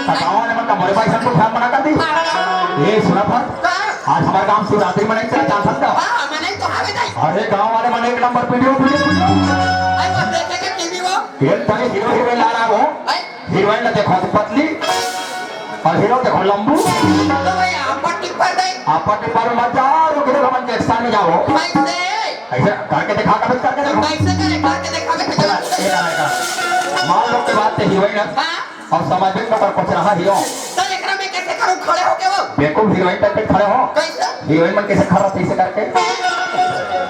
गाँव वाले मन का मोरे भाई सबको ध्यान मना कर दी। ये सुना था आज हमारे गांव शिवरात्रि मनाई चला चांद था। अरे गांव वाले मन एक नंबर वीडियो ये तने हीरो हीरोइन ला रहा वो हीरोइन ने देखो पतली और हीरो देखो लंबू। आप पर मत जाओ रुक जाओ हम के साथ में जाओ ऐसे करके दिखा कर करके देखो मान लो के बात से हीरोइन और सामाजिक नंबर कुछ रहा हीरो खड़े हो के वो बिल्कुल हीरोइन तक खड़े हो हीरोइन मन कैसे खड़ा ऐसे करके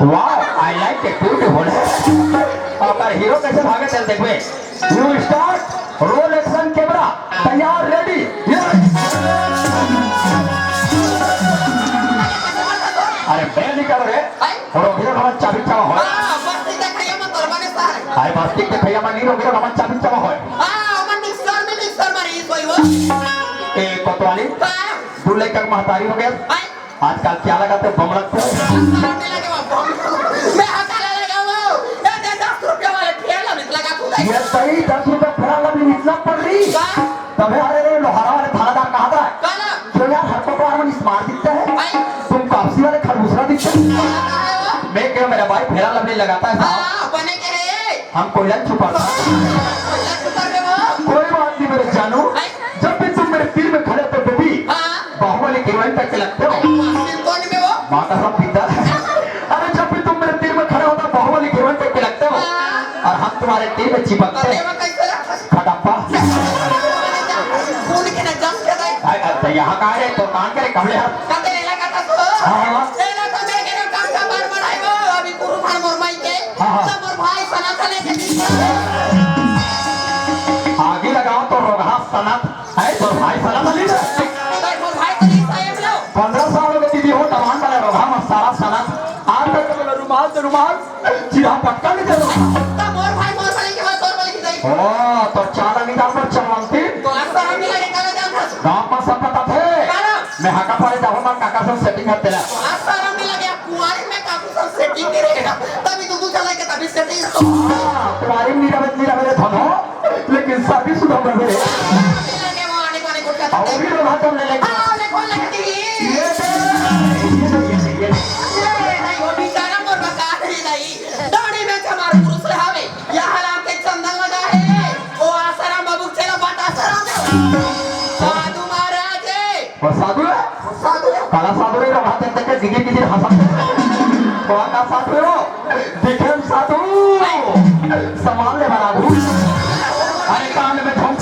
वाह आई लाइक इट ब्यूटीफुल। और हीरो कैसे भागे चल देखबे you start roll action camera तैयार रेडी। अरे मैं नहीं कर रहे और हीरो हम चाबी चावा हो मस्ती देखैया मत तोरबाने सारे आई मस्ती देखैया मन हीरो हम चाबी चावा हो मन निस्तर में निस्तर मारी कोई वो ए कोतवाली दूल्हे का महतारी हो गया आजकल क्या लगाते बम रखते ये सही 10 रुपए फेरा लगी इतना पड़ रही तबे अरे लोहारा वाले थानादार कहा था क्यों यार हर को आर्मन स्मार्ट दिखता है तुम कापसी वाले खरबूसरा दिखते मैं क्यों मेरा भाई फेरा लवली लगाता है बने के है हम कोयला छुपाता कोई बात नहीं मेरे जानू जब भी तुम मेरे दिल में खड़े तो बेबी बाहुबली हीरोइन तक के लगते हो माँ का सब पिता अरे जब भी तुम मेरे दिल में खड़े होता बाहुबली हीरोइन तक के लगते हो और हम तुम्हारे दिल में चिपकते हैं खटप्पा अच्छा यहाँ कहा है तो कान करे कमले हाथ आगे लगाओ तो रोगा सनत है तो भाई सनत 15 साल के दीदी हो टमान वाला रोगा मसाला सनत आज तक रुमाल से रुमाल चिरा पटका नहीं दे ओ तो चाला निकाल पर चलवंती गांव में सब पता थे मैं हाका पारे जाऊँ मैं काका से सेटिंग कर तेरा तुम्हारी नीरा धनो लेकिन सभी सुधा मेरे और भी रोगा तुम ले लेंगे साधु काला साधु रे रोगा तेरे के जिगे जिगे हंसते तो का साधु हो देखे साधु सामान ले बना दू अरे कान में ठोंक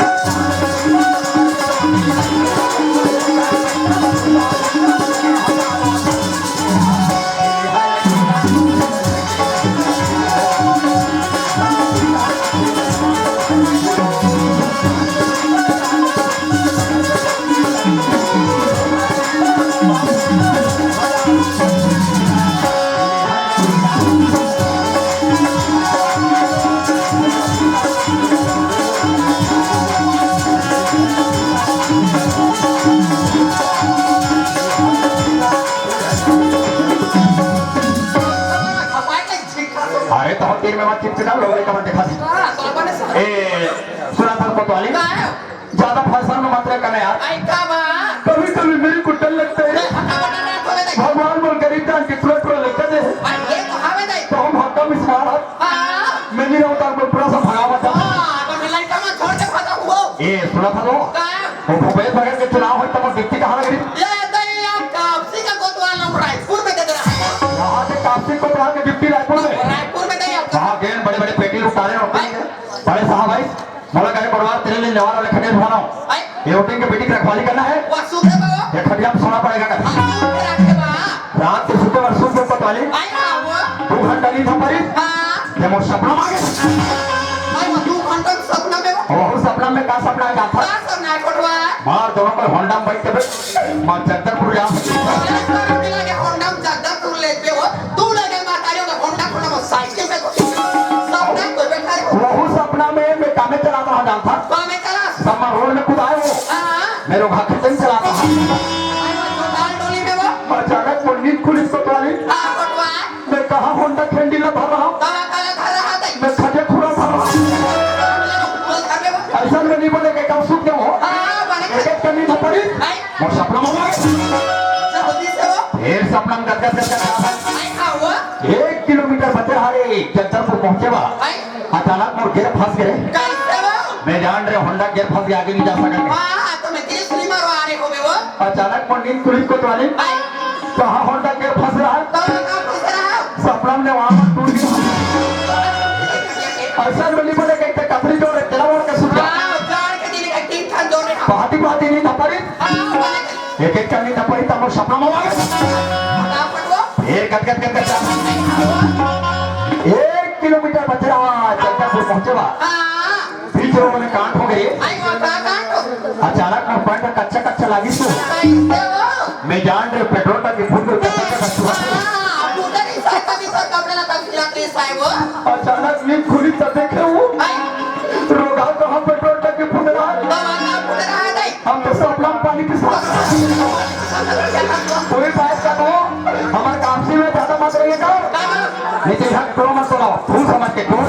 चिपचिपा लोगों का देखा ए सुना था कोतवाली ज्यादा फैशन में मत करना यार कभी कभी मेरी कुटल लगते है भगवान बोल गरीब जान की थोड़ा थोड़ा लगता है तो हम हक्का मिसमार मैं नहीं रहता कोई पूरा सा भगावत ए सुना था वो भूपेश बघेल के चुनाव हो तब डिप्टी कहाँ लगी यहाँ से कापसी कोतवाल के डिप्टी रायपुर में कहाँ गए बड़े बड़े पेटी उतारे बड़े साहब भाई मोला कहे परिवार तेरे लिए लेवार वाले खड़े बनाओ ये वोटिंग के बेटी की रखवाली करना है ये खटिया में सोना पड़ेगा रात के सुते वर्षों के ऊपर वाली 2 घंटा नींद हमारी ये मोर सपना मांगे और सपना में का सपना का था मार दोनों पर होंडा बाइक के मां जगदलपुर जा साइकिल पे वो सपना में मैं कामे चलाता हूँ जानता समा रोड में खुद आए वो मेरे घर खतन चलाता हूँ अचानक वो नींद खुली कोतवाली मैं कहाँ होंडा खेंडी ला भर रहा हूँ मैं खजे खुरा भर रहा हूँ ऐसा में नहीं बोले कि कब सुख हो मोर सपना में जल्दी से वो फिर सपना में गदगद गदगद आई खाओ 1 किलोमीटर बचे हारे जगदलपुर पहुंचे बा आई अचानक मोर गियर फंस गए कैसे वो मैं जान रहे होंडा गियर फंस गया आगे नहीं जा सका हां तो मैं तीसरी मारो आ रहे हो बे वो अचानक मोर नींद खुली को वाली आई कहाँ होंडा गियर फंस रहा है तो कहां फंस रहा हो सपना में वहां टूट गया ऐसा बोली बोले कहते कपड़ी जोड़ तेरा और के सुन हां जान के दिल का तीन थान जोड़ रहा पहाटी नहीं नपरी हां एक करनी नपरी तब सपना में आ ना पड़ो फिर गदगद 1 किलोमीटर बच रहा जगदलपुर पहुंचे बा हां बीच रोड में कांट हो गई आई वो कांट अचानक मैं पैंट कच्चा लगी सो कैसे वो मैं जान रहे पेट्रोल का की फुल हां पुटर ही साथ भी सर कपड़ा ना तब खिलाते साहब अचानक नींद खुली तो देखे हूँ आई रोगा कहाँ पेट्रोल का की फुल रहा तो ना पुटर आ गई हम तो सपना में पानी के साथ कोई बात का तो हमारे कामसी में ज्यादा मत रहिएगा नहीं तो यहाँ टोल मत बोलाओ फूल समझ के टोल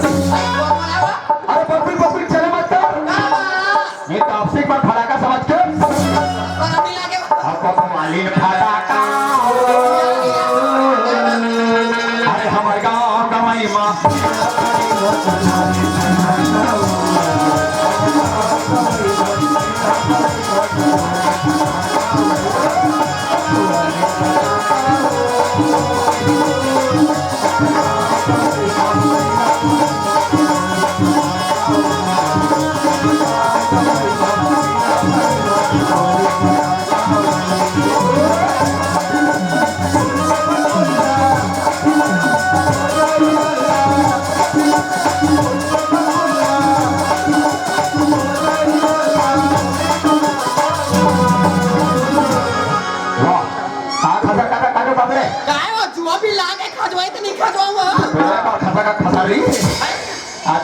अरे बबुल चले मत कर नहीं तो आपसे एक बार फटाका समझ के आपको तो मालिन फटाका अरे हमारे गाँव गवाई माँ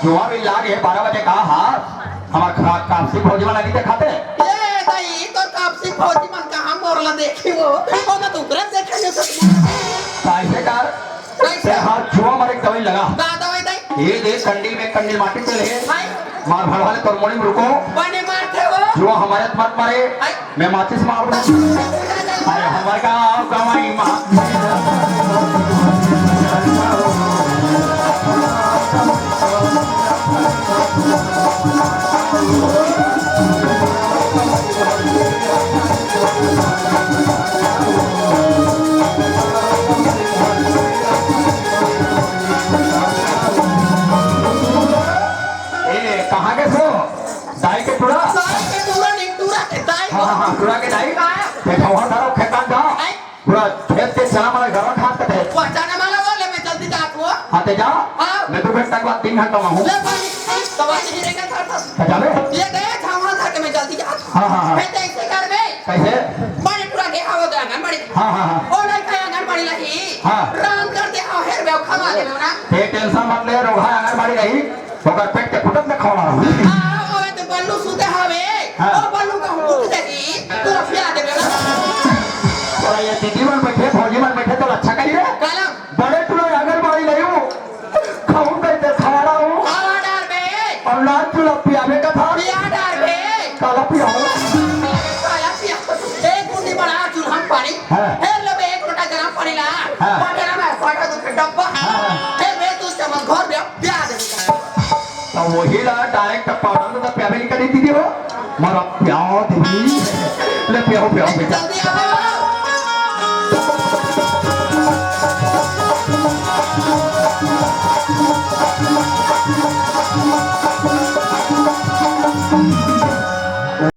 जुआ भी लागे 12 बजे कहा हाथ हमारा कापसी भोजी वाला नहीं दिखाते ये दाई तो कापसी फौजी मन कहां मोरला देखी वो ना तो उकरा देखे नहीं सकती कैसे कर कैसे हाथ जुआ मारे दवाई लगा का दवाई दाई ये देख कंडी माटी पे ले हाय मार भर वाले तोर मोड़ी में रुको बने मारते हो जुआ हमारे मत मारे मैं माचिस मार दूं अरे हमारे गांव गवाई मां कहाँ के सो दाई के टुरा हाँ टुरा के दाई देखो वहाँ धारो खेतान जाओ पूरा खेत के चना मारे घर खात कटे पहचाने वाला बोले मैं जल्दी जात हुआ आते जाओ मैं 2 घंटा के बाद 3 घंटा में हूँ ले पानी तो बात ही रहेगा था क्या जाने ये गए छावना था कि मैं जल्दी जात हाँ मैं तो ऐसे कर बे कैसे बड़े टुरा के आओ तो आंगनबाड़ी हाँ ओ नहीं का आंगनबाड़ी लही हाँ राम कर दे आओ हेर बे खवा दे ना ते टेंशन मत ले रोगा आंगनबाड़ी रही ओकर पेट के फुटत में खवना रहो हां ओए तो बल्लू सुते हवे ओ बल्लू का हुक देगी तो पिया दे ना और ये दीदी मन बैठे भौजी मन बैठे तो अच्छा करी रे काला बड़े टुरा आंगनबाड़ी नहीं हूँ खाऊं कैसे खाड़ा हूँ खावा डाल बे और लाल चूल्हा पियावे का था पिया डाल बे काला पियाओ काला पिया एक गुंडी बड़ा चूल्हा पानी फिर लबे एक लोटा गरम पानी ला पानी में फाटा तो डब्बा फिर बे तू चमक घर में पिया दे तो वही ला डायरेक्ट पाउडर तो प्यावे नहीं करी दीदी हो मरा प्याओ दीदी ले प्याओ बेटा जल्दी आओ